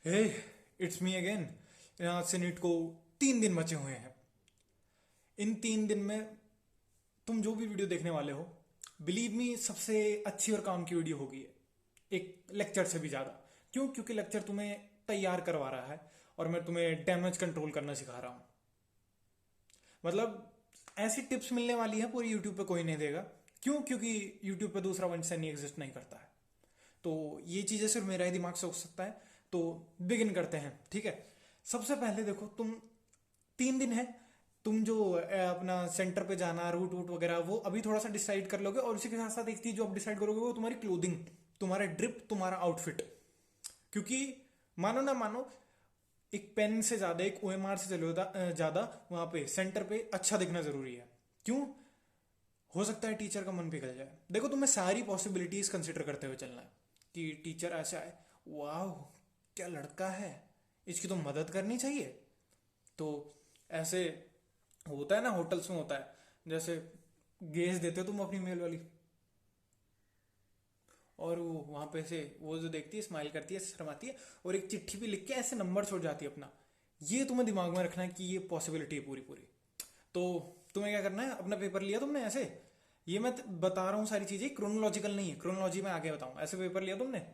Hey, it's me again. आज से NEET को 3 दिन बचे हुए हैं। इन 3 दिन में तुम जो भी वीडियो देखने वाले हो, बिलीव मी, सबसे अच्छी और काम की वीडियो होगी ये, एक लेक्चर से भी ज़्यादा। क्यों? क्योंकि लेक्चर तुम्हें तैयार करवा रहा है और मैं तुम्हें डैमेज कंट्रोल करना सिखा रहा हूँ। मतलब ऐसी टिप्स मिलने वाली है पूरी यूट्यूब पे कोई नहीं देगा। क्यों? क्योंकि यूट्यूब पे दूसरा वंश नहीं एग्जिस्ट नहीं करता है। तो ये चीज़ें सिर्फ मेरा ही दिमाग से हो सकता है। तो बिगिन करते हैं, ठीक है। सबसे पहले देखो, तुम 3 दिन है, तुम जो अपना सेंटर पे जाना, रूट वूट वगैरह, वो अभी थोड़ा सा डिसाइड कर लोगे। और उसी के साथ साथ एक चीज जो आप डिसाइड करोगे वो तुम्हारी क्लोथिंग, तुम्हारा ड्रिप, तुम्हारा आउटफिट। क्योंकि मानो ना मानो, एक पेन से ज्यादा, एक ओएमआर से चलो ज्यादा वहां पे सेंटर पे अच्छा दिखना जरूरी है। क्यों? हो सकता है टीचर का मन पिघल जाए। देखो, तुम्हें सारी पॉसिबिलिटीज कंसिडर करते हुए चलना है कि टीचर ऐसा है, वाह क्या लड़का है, इसकी तो मदद करनी चाहिए। तो ऐसे होता है ना, होटल्स में होता है, जैसे गेज देते हो तुम अपनी मेल वाली, और वो वहां पे से वो जो देखती है, स्माइल करती है, शर्माती है, और एक चिट्ठी भी लिख के ऐसे नंबर छोड़ जाती है अपना। ये तुम्हें दिमाग में रखना है कि ये पॉसिबिलिटी है पूरी पूरी। तो तुम्हें क्या करना है, अपना पेपर लिया तुमने ऐसे, ये मैं बता रहा हूँ सारी चीजें, क्रोनोलॉजिकल नहीं है, क्रोनोलॉजी में आगे बताऊँ। ऐसे पेपर लिया तुमने,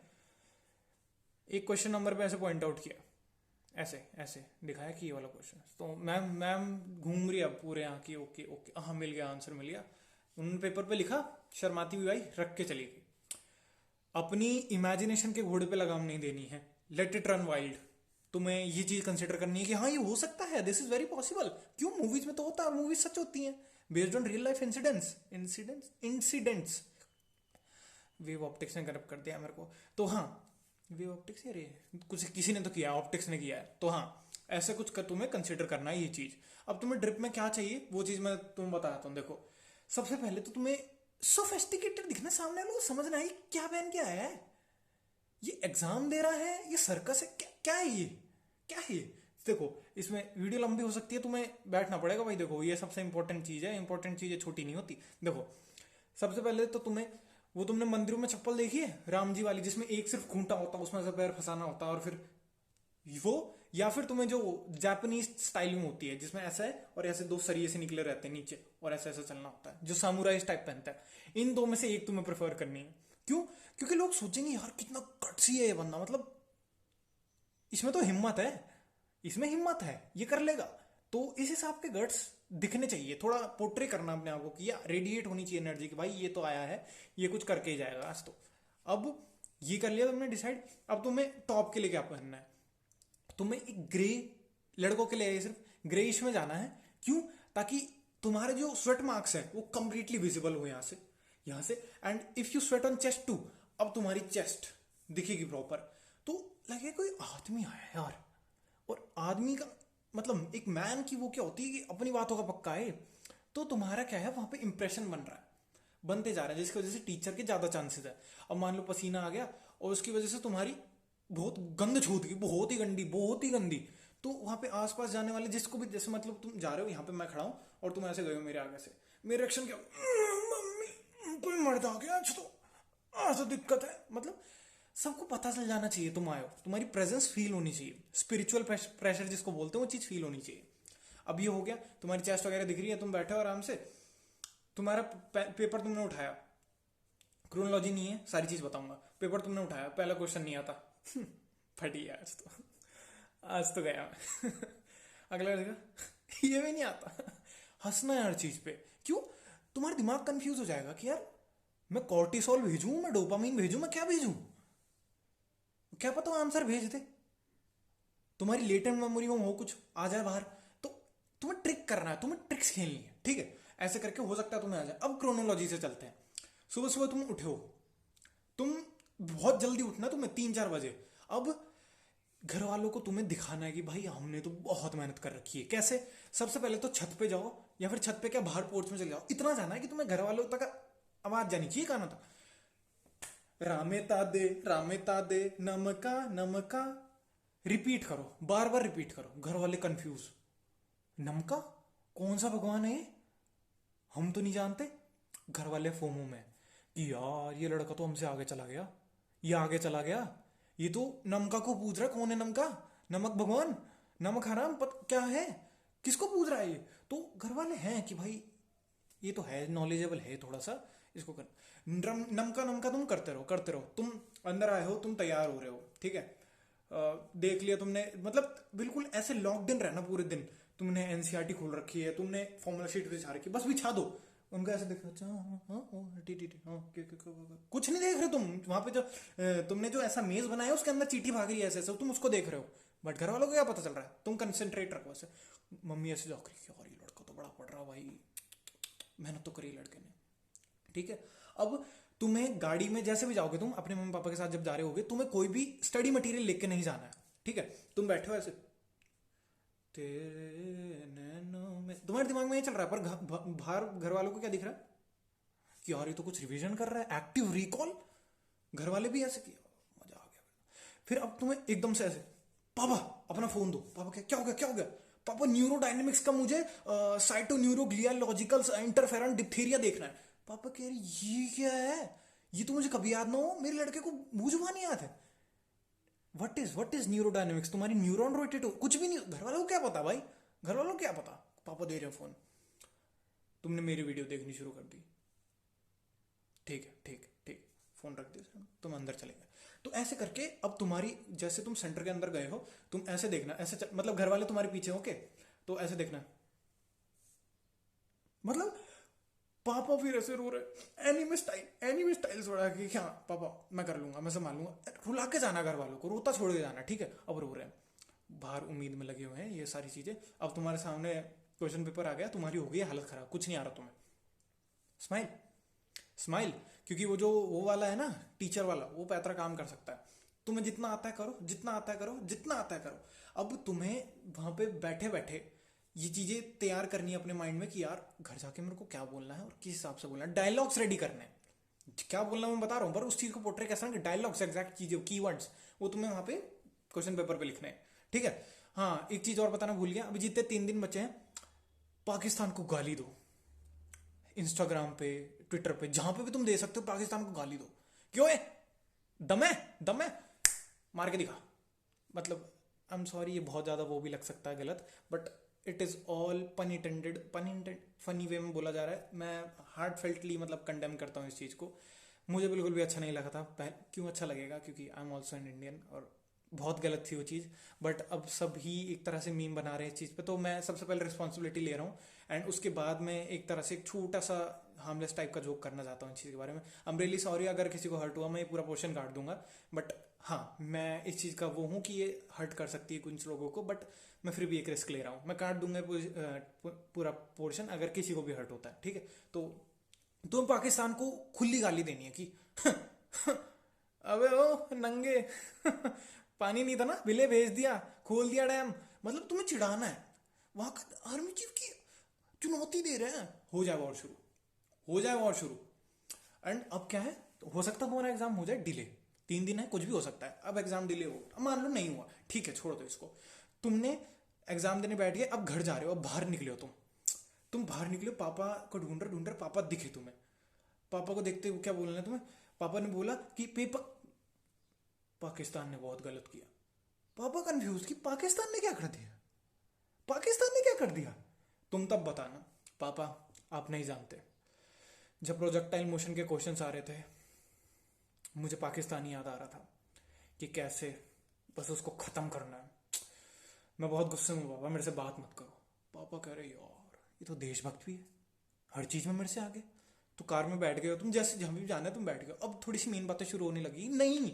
एक क्वेश्चन नंबर पे ऐसे पॉइंट आउट किया, ऐसे ऐसे दिखाया कि ये वाला क्वेश्चन है। तो मैम मैम घूम रही है अब पूरे यहाँ की, ओके ओके, हाँ मिल गया, आंसर मिल गया। उन्होंने पेपर पे लिखा, शर्माती हुई आई, रख के चली गई। अपनी इमेजिनेशन के घोड़े पे लगाम नहीं देनी है, लेट इट रन वाइल्ड। तुम्हें ये चीज कंसिडर करनी है कि हाँ ये हो सकता है, दिस इज वेरी पॉसिबल। क्यों? मूवीज में तो होता है, मूवीज सच होती हैं, based on real life incidents incidents incidents. Wave optics ने करप्ट कर दिया मेरे को। तो हाँ, वेव ऑप्टिक्स है रे, कुछ किसी ने तो किया, ऑप्टिक्स ने किया है। तो हाँ, ऐसे कुछ कर तुम्हें कंसिडर करना है ये चीज। अब तुम्हें ड्रिप में क्या चाहिए वो चीज मैं तुम्हें बताता हूँ। देखो, सबसे पहले तो तुम्हें सोफेस्टिकेटेड दिखना, सामने वालों को समझना है ये क्या पहन के आया है, ये एग्जाम दे रहा है, ये सर्कस है, क्या क्या है ये, क्या है ये। देखो, इसमें वीडियो लंबी हो सकती है, तुम्हें बैठना पड़ेगा भाई। देखो, ये सबसे इंपॉर्टेंट चीज है, इंपॉर्टेंट चीजें छोटी नहीं होती। देखो, सबसे पहले तो तुम्हें, वो तुमने मंदिरों में चप्पल देखी है राम जी वाली, जिसमें एक सिर्फ खूंटा होता है, उसमें से पैर फंसाना होता है, और फिर वो, या फिर तुम्हें जो जापानीज स्टाइल में होती है, जिसमें ऐसा है और ऐसे दो सरिये से निकले रहते हैं नीचे, और ऐसा ऐसा चलना होता है, जो सामुराई टाइप पहनता है। इन दो में से एक तुम्हें प्रेफर करनी है। क्यों? क्योंकि लोग सोचेंगे यार कितना कटसी है ये बंदा, मतलब इसमें तो हिम्मत है, इसमें हिम्मत है, ये कर लेगा। तो इस हिसाब के गट्स दिखने चाहिए, थोड़ा पोर्ट्रे करना अपने आप को, कि या रेडिएट होनी चाहिए एनर्जी कि भाई ये तो आया है, ये कुछ करके ही जाएगा आज तो। अब ये कर लिया तुमने डिसाइड। अब तुम्हें टॉप के लिए क्या पहनना है, तुम्हें एक ग्रे, लड़कों के लिए सिर्फ ग्रेइश में जाना है। क्यों? ताकि तुम्हारे जो स्वेट मार्क्स है वो कंप्लीटली विजिबल हो यहाँ से, यहाँ से। And if you sweat on chest too, अब तुम्हारी चेस्ट दिखेगी प्रॉपर। तो लगे कोई आदमी आया है यार। और आदमी का मतलब, एक मैन की वो क्या होती है कि अपनी बातों का पक्का है। तो तुम्हारा क्या है, वहां पे इंप्रेशन बन रहा है, बनते जा रहा है, जिसकी वजह से टीचर के ज्यादा चांसेस है। अब मान लो पसीना आ गया और उसकी वजह से तुम्हारी बहुत गंद छूट गई, बहुत ही गंदी, बहुत ही गंदी। तो वहां पे आसपास जाने वाले जिसको भी, जैसे मतलब तुम जा रहे हो, यहाँ पे मैं खड़ा हूं और तुम ऐसे गए हो मेरे आगे से, मेरे रिएक्शन क्या, मम्मी कोई मर्द आ गया आज तो, आज तो दिक्कत है। मतलब सबको पता चल जाना चाहिए तुम आए हो, तुम्हारी प्रेजेंस फील होनी चाहिए, स्पिरिचुअल प्रेशर जिसको बोलते हैं वो चीज फील होनी चाहिए। अब ये हो गया, तुम्हारी चेस्ट वगैरह दिख रही है, तुम बैठे हो आराम से, तुम्हारा पेपर तुमने उठाया, क्रोनोलॉजी नहीं है, सारी चीज बताऊंगा। पेपर तुमने उठाया, पहला क्वेश्चन नहीं आता, फटी है आज तो, आज तो गया मैं। अगला देखा, ये भी नहीं आता। हंसना है हर चीज पे। क्यों? तुम्हारा दिमाग कंफ्यूज हो जाएगा कि यार मैं कॉर्टिसोल भेजूं, मैं डोपामीन भेजूं, मैं क्या भेजूं, क्या पता वो आंसर भेज दे, तुम्हारी लेटेंट मेमोरी में हो कुछ आ जाए बाहर। तो तुम्हें ट्रिक करना है, तुम्हें ट्रिक्स खेलनी है, ठीक है। ऐसे करके हो सकता है तुम्हें आ जाए। अब क्रोनोलॉजी से चलते हैं। सुबह सुबह तुम उठे हो, तुम बहुत जल्दी उठना, तुम्हें 3-4 बजे। अब घर वालों को तुम्हें दिखाना है कि भाई हमने तो बहुत मेहनत कर रखी है। कैसे? सबसे पहले तो छत पे जाओ, या फिर छत पे क्या, बाहर पोर्च में चले जाओ। इतना जाना है कि तुम्हें घर वालों तक आवाज जानी चाहिए, गाना था, रामे तादे नमका नमका। रिपीट करो, बार बार रिपीट करो, घर वाले कंफ्यूज, नमका कौन सा भगवान है ये? हम तो नहीं जानते। घर वाले फोमो में कि यार ये लड़का तो हमसे आगे चला गया, ये आगे चला गया, ये तो नमका को पूछ रहा है, कौन है नमका, नमक भगवान, नमक हराम, क्या है, किसको पूछ रहा है ये। तो घर वाले हैं कि भाई ये तो है, नॉलेजेबल है थोड़ा सा, इसको कर। नमका नमका तुम करते रहो करते रहो, तुम अंदर आए हो, तुम तैयार हो रहे हो, ठीक है। देख लिया तुमने, मतलब बिल्कुल ऐसे लॉकड इन रहना पूरे दिन। तुमने एनसीईआरटी खोल रखी है, तुमने फॉर्मूला शीट बिछा रखी है, बस बिछा दो। उनका ऐसे देखो, अच्छा हाँ हाँ हाँ, टी टी टी हाँ, कुछ नहीं देख रहे तुम वहां पे जो तुमने जो ऐसा मेज बनाया उसके अंदर चीटी भाग रही है ऐसे ऐसे, तुम उसको देख रहे हो। बट घर वालों को क्या पता चल रहा है, तुम कंसेंट्रेट रखो ऐसे। मम्मी ऐसे जाकर यार ये लड़का तो बड़ा पढ़ रहा भाई, मेहनत तो करी लड़के ने, ठीक है। अब तुम्हें गाड़ी में जैसे भी जाओगे, तुम अपने मम्मी पापा के साथ जब जा रहे होगे, तुम्हें कोई भी स्टडी मटेरियल लेके नहीं जाना है, ठीक है। तुम बैठे हो ऐसे, तेरे नैनों में, तुम्हारे दिमाग में ये चल रहा है, पर बाहर घर वालों को क्या दिख रहा है कि यार ये तो कुछ रिवीजन कर रहा है, एक्टिव रिकॉल। घर वाले भी ऐसे किया, मजा आ गया। फिर अब तुम्हें एकदम से ऐसे, पापा अपना फोन दो। पापा क्या क्या हो गया, क्या हो गया। पापा न्यूरोडायनेमिक्स का मुझे साइटो न्यूरोग्लियालॉजिकल इंटरफेरन डिप्थीरिया देखना है। पापा कह रहे ये क्या है, ये तो मुझे कभी याद ना हो, मेरे लड़के को मुंह जुबान याद है। व्हाट इज न्यूरोडायनेमिक्स, तुम्हारी न्यूरॉन रोटेट हो, कुछ भी नहीं। घर वालों को क्या पता भाई, घर वालों को क्या पता। पापा दे रहे हो फोन, तुमने मेरी वीडियो देखनी शुरू कर दी, ठीक है ठीक ठीक, फोन रख दिया, तुम अंदर चले गए। तो ऐसे करके अब तुम्हारी, जैसे तुम सेंटर के अंदर गए हो, तुम ऐसे देखना, ऐसे मतलब घर वाले तुम्हारे पीछे हो के, तो ऐसे देखना, मतलब पापा फिर ऐसे रो रहे, एनीमे स्टाइल छोड़ा कि हाँ पापा मैं कर लूंगा, मैं संभाल लूंगा, रुला के जाना घर वालों को, रोता छोड़ के जाना, ठीक है। अब रो रहे हैं, बाहर उम्मीद में लगे हुए हैं ये सारी चीजें। अब तुम्हारे सामने क्वेश्चन पेपर आ गया, तुम्हारी हो गई हालत खराब, कुछ नहीं आ रहा तुम्हें, स्माइल स्माइल, क्योंकि वो जो वो वाला है ना, टीचर वाला, वो पैतरा काम कर सकता है। तुम्हें जितना आता है करो, जितना आता है करो, जितना आता है करो। अब तुम्हें वहां पे बैठे बैठे ये चीजें तैयार करनी है अपने माइंड में कि यार घर जाके मेरे को क्या बोलना है और किस हिसाब से बोलना है, डायलॉग्स रेडी करने हैं। क्या बोलना मैं बता रहा हूँ, पर उस चीज को पोर्ट्रे कैसा ना, डायलॉग्स, एग्जैक्ट चीजें, कीवर्ड्स, वो तुम्हें वहां पे क्वेश्चन पेपर पे लिखने हैं, ठीक है। हाँ एक चीज और बताना भूल गया, अभी जितने 3 दिन बचे हैं, पाकिस्तान को गाली दो, इंस्टाग्राम पे, ट्विटर पे, जहां पे भी तुम दे सकते हो, पाकिस्तान को गाली दो। क्यों है, दम है, दम है, मार के दिखा। मतलब आई एम सॉरी, ये बहुत ज्यादा वो भी लग सकता है गलत, बट इट इज ऑल पन इंटेंडेड, फनी वे में बोला जा रहा है। मैं हार्ट फेल्टली मतलब कंडेम करता हूँ इस चीज को, मुझे बिल्कुल भी अच्छा नहीं लगा था। क्यों अच्छा लगेगा, क्योंकि I am also an Indian, और बहुत गलत थी वो चीज़। बट अब सब ही एक तरह से मीम बना रहे हैं इस चीज़ पे, तो मैं सबसे पहले रिस्पॉन्सिबिलिटी ले रहा हूँ। एंड उसके बाद मैं एक तरह से एक छोटा सा हार्मलेस टाइप का जोक करना चाहता हूँ इस चीज़ के बारे में। आई एम रियली सॉरी अगर किसी को हर्ट हुआ, मैं ये पूरा पोर्शन काट दूंगा। बट हाँ, मैं इस चीज़ का वो हूँ कि ये हर्ट कर सकती है कुछ लोगों को, बट मैं फिर भी एक रिस्क ले रहा हूँ, मैं काट दूंगा पूरा पोर्शन अगर किसी को भी हर्ट होता है, ठीक है। तो पाकिस्तान को खुली गाली देनी है कि अबे ओ नंगे पानी नहीं था ना, विले भेज दिया, खोल दिया डैम, मतलब तुम्हें चिढ़ाना है। वहां का आर्मी चीफ की चुनौती दे रहे हैं, हो जाए वॉर शुरू, हो जाए वॉर शुरू। एंड अब क्या है, तो हो सकता है तुम्हारा एग्जाम हो जाए डिले, 3 दिन है, कुछ भी हो सकता है। अब एग्जाम डिले हो, अब मान लो नहीं हुआ, ठीक है छोड़ दो इसको। तुमने एग्जाम देने बैठ गए, अब घर जा रहे हो, अब बाहर निकले हो तुम बाहर निकले, पापा को ढूंढ रहे ढूंढ रहे, पापा दिखे तुम्हें। पापा को देखते हुए क्या बोलना है तुम्हें, पापा ने बोला कि पेपर, पाकिस्तान ने बहुत गलत किया। पापा कंफ्यूज कि पाकिस्तान ने क्या कर दिया, पाकिस्तान ने क्या कर दिया। तुम तब बताना, पापा आप नहीं जानते, जब प्रोजेक्टाइल मोशन के क्वेश्चंस आ रहे थे, मुझे पाकिस्तान ही याद आ रहा था कि कैसे बस उसको खत्म करना है। मैं बहुत गुस्से में हूँ पापा, मेरे से बात मत करो। पापा कह रहे यार ये तो देशभक्त भी है, हर चीज में मेरे से आगे। तो कार में बैठ गए हो तुम, जैसे जहां भी जाना है तुम बैठ गए हो। अब थोड़ी सी मेन बातें शुरू होने लगी, नहीं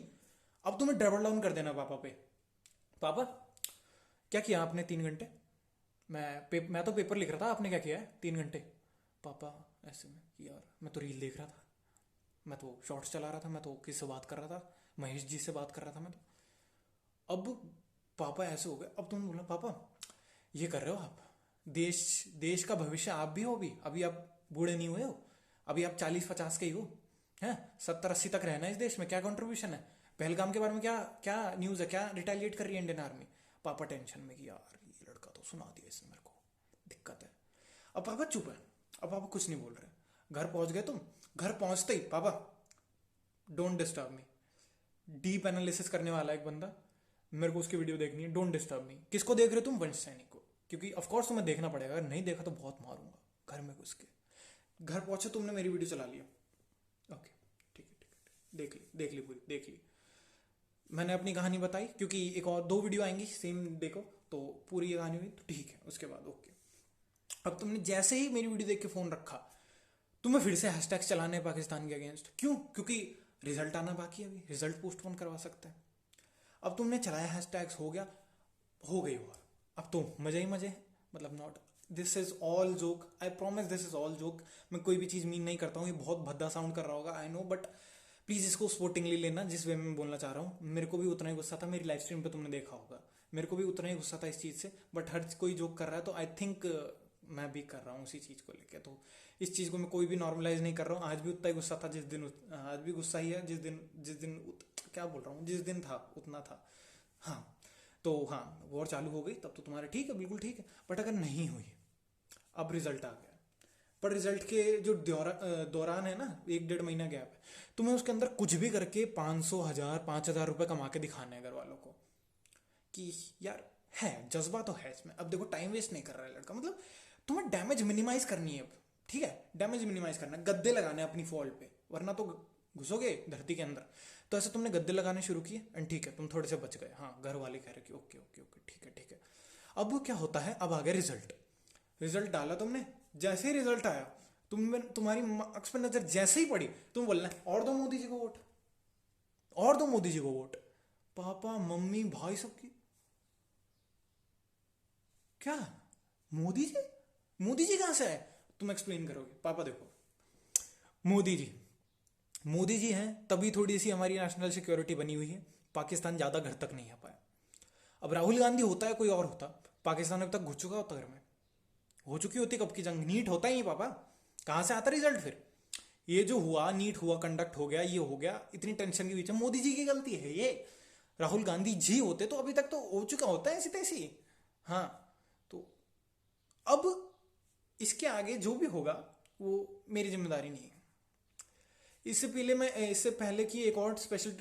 अब तुम्हें डबल डाउन कर देना पापा पे। पापा क्या किया आपने 3 घंटे, मैं तो पेपर लिख रहा था, आपने क्या किया है 3 घंटे। पापा ऐसे में कि यार मैं तो रील देख रहा था, मैं तो शॉर्ट्स चला रहा था, मैं तो किससे बात कर रहा था, महेश जी से बात कर रहा था मैं तो। अब पापा ऐसे हो गए, अब तुम बोला पापा ये कर रहे हो आप, देश देश का भविष्य आप भी हो, अभी आप बूढ़े नहीं हुए हो, अभी आप 40-50 के ही हो, हैं 70-80 तक रहना है इस देश में, क्या कंट्रीब्यूशन है, पहलगाम के बारे में क्या क्या न्यूज़ है, क्या रिटेलिएट कर रही है इंडियन आर्मी। पापा टेंशन में कि यार ये लड़का तो सुना दिया इसने मेरे को, दिक्कत है। अब पापा चुप है, अब पापा कुछ नहीं बोल रहे। घर पहुंच गए तुम, घर पहुंचते ही पापा don't disturb me, deep analysis करने वाला एक बंदा, मेरे को उसकी वीडियो देखनी है। Don't disturb me. किसको देख रहे हो तुम? वंश सैनी को, क्योंकि ऑफकोर्स तुम्हें देखना पड़ेगा, अगर नहीं देखा तो बहुत मारूंगा घर में घुस के। घर पहुंचे, तुमने मेरी वीडियो चला लिया, ओके ठीक है ठीक है, देख ली पूरी देख ली। मैंने अपनी कहानी बताई, क्योंकि एक और 2 वीडियो आएंगी सेम, देखो तो पूरी ये कहानी हुई तो ठीक है। उसके बाद ओके, अब तुमने जैसे ही मेरी वीडियो देख के फोन रखा, तुम्हें फिर से हैशटैग्स चलाने हैं पाकिस्तान के अगेंस्ट। क्यों? क्योंकि रिजल्ट आना बाकी है, अभी रिजल्ट पोस्टपोन करवा सकता है। अब तुमने चलाया हैशटैग्स, हो गया, हो गई वॉर। अब तो मजे ही मजे हैं, मतलब not, this is all joke, I promise this is all joke. मैं कोई भी चीज़ मीन नहीं करता हूँ, ये बहुत भद्दा साउंड कर रहा होगा, आई नो, बट प्लीज़ इसको स्पोर्टिंगली लेना, जिस वे में मैं बोलना चाह रहा हूँ। मेरे को भी उतना ही गुस्सा था, मेरी लाइव स्ट्रीम पे तुमने देखा होगा, मेरे को भी उतना ही गुस्सा था इस चीज़ से। बट हर कोई जोक कर रहा है तो आई थिंक मैं भी कर रहा हूँ उसी चीज़ को लेकर। तो इस चीज़ को मैं कोई भी नॉर्मलाइज नहीं कर रहा हूँ। आज भी उतना ही गुस्सा था जिस दिन, आज भी गुस्सा ही है जिस दिन क्या बोल रहा हूँ, जिस दिन था उतना था। हाँ, तो हाँ, वॉर चालू हो गई तब तो तुम्हारा ठीक है, बिल्कुल ठीक है। बट अगर नहीं हुई, अब रिजल्ट आ गया, पर रिजल्ट के जो दौरान है ना, 1-1.5 महीना गैप है, तुम्हें उसके अंदर कुछ भी करके 500, 1000, 5000 रुपये कमा के दिखाने हैं घर वालों को कि यार है, जज्बा तो है इसमें। अब देखो, टाइम वेस्ट नहीं कर रहा है लड़का, मतलब तुम्हें डैमेज मिनिमाइज करनी है अब, ठीक है, डैमेज मिनिमाइज करना है, गद्दे लगाने हैं अपनी फॉल्ट पे, वरना तो घुसोगे धरती के अंदर। तो ऐसे तुमने गद्दे लगाने शुरू किए एंड ठीक है, तुम थोड़े से बच गए। हाँ, घर वाले कह रहे कि ओके ओके ओके ठीक है ठीक है। अब वो क्या होता है, अब आ गया रिजल्ट। रिजल्ट डाला तुमने, जैसे ही रिजल्ट आया, तुम्हारी मार्क्स पर नजर जैसे ही पड़ी, तुम बोलना और दो मोदी जी को वोट, और दो मोदी जी को वोट। पापा मम्मी भाई सबकी, क्या मोदी जी, मोदी जी कहां से आए? तुम एक्सप्लेन करोगे, पापा देखो, मोदी जी, मोदी जी हैं तभी थोड़ी सी हमारी नेशनल सिक्योरिटी बनी हुई है, पाकिस्तान ज़्यादा घर तक नहीं आ पाया। अब राहुल गांधी होता है, कोई और होता, पाकिस्तान अब तक घुस चुका होता घर में, हो चुकी होती कब की जंग। नीट होता ही नहीं पापा, कहाँ से आता रिजल्ट फिर? ये जो हुआ, नीट हुआ, कंडक्ट हो गया, ये हो गया, इतनी टेंशन के बीच में मोदी जी की गलती है ये। राहुल गांधी जी होते तो अभी तक तो हो चुका होता है ऐसी तैसी। हाँ, तो अब इसके आगे जो भी होगा वो मेरी जिम्मेदारी नहीं है। इससे पहले कि एक और स्पेशल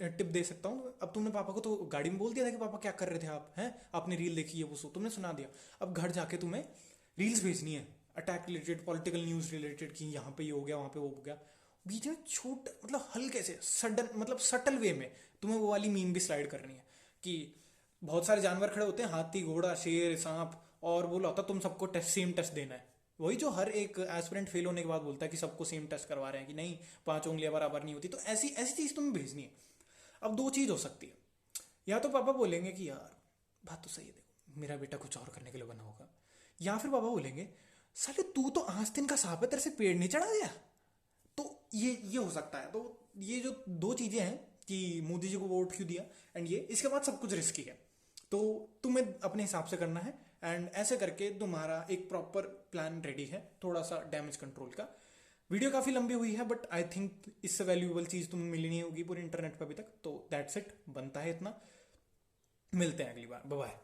टिप दे सकता हूँ। अब तुमने पापा को तो गाड़ी में बोल दिया था कि पापा क्या कर रहे थे आप, हैं आपने रील देखी है, वो सो तुमने सुना दिया। अब घर जाके तुम्हें रील्स भेजनी है, attack related, political news related, कि यहाँ पे ये हो गया, वहाँ पे वो हो गया। बीच में छोट, मतलब हल्के से सडन, मतलब सटल वे में तुम्हें वो वाली मीम भी स्लाइड करनी है कि बहुत सारे जानवर खड़े होते हैं, हाथी, घोड़ा, शेर, सांप, और बोला होता तुम सबको सेम टेस्ट देना है। वही जो हर एक एस्पिरेंट फेल होने के बाद बोलता है कि सबको सेम टेस्ट करवा रहे हैं, कि नहीं 5 उंगलियां बराबर नहीं होती। तो ऐसी ऐसी चीज तुम्हें भेजनी है। अब 2 चीज हो सकती है, या तो पापा बोलेंगे कि यार बात तो सही है, देखो मेरा बेटा कुछ और करने के लिए बना होगा, या फिर पापा बोलेंगे साले तू तो आस्तीन का सांप है, तेरे से पेड़ नहीं चढ़ा गया। तो ये हो सकता है। तो ये जो 2 चीजें हैं कि मोदी जी को वोट क्यों दिया एंड ये, इसके बाद सब कुछ रिस्की है, तो तुम्हें अपने हिसाब से करना है। एंड ऐसे करके तुम्हारा एक प्रॉपर प्लान रेडी है, थोड़ा सा डैमेज कंट्रोल का। वीडियो काफ़ी लंबी हुई है, बट आई थिंक इससे वैल्यूएबल चीज़ तुम्हें मिली नहीं होगी पूरे इंटरनेट पर अभी तक। तो दैट्स इट, बनता है इतना। मिलते हैं अगली बार, बाय बाय।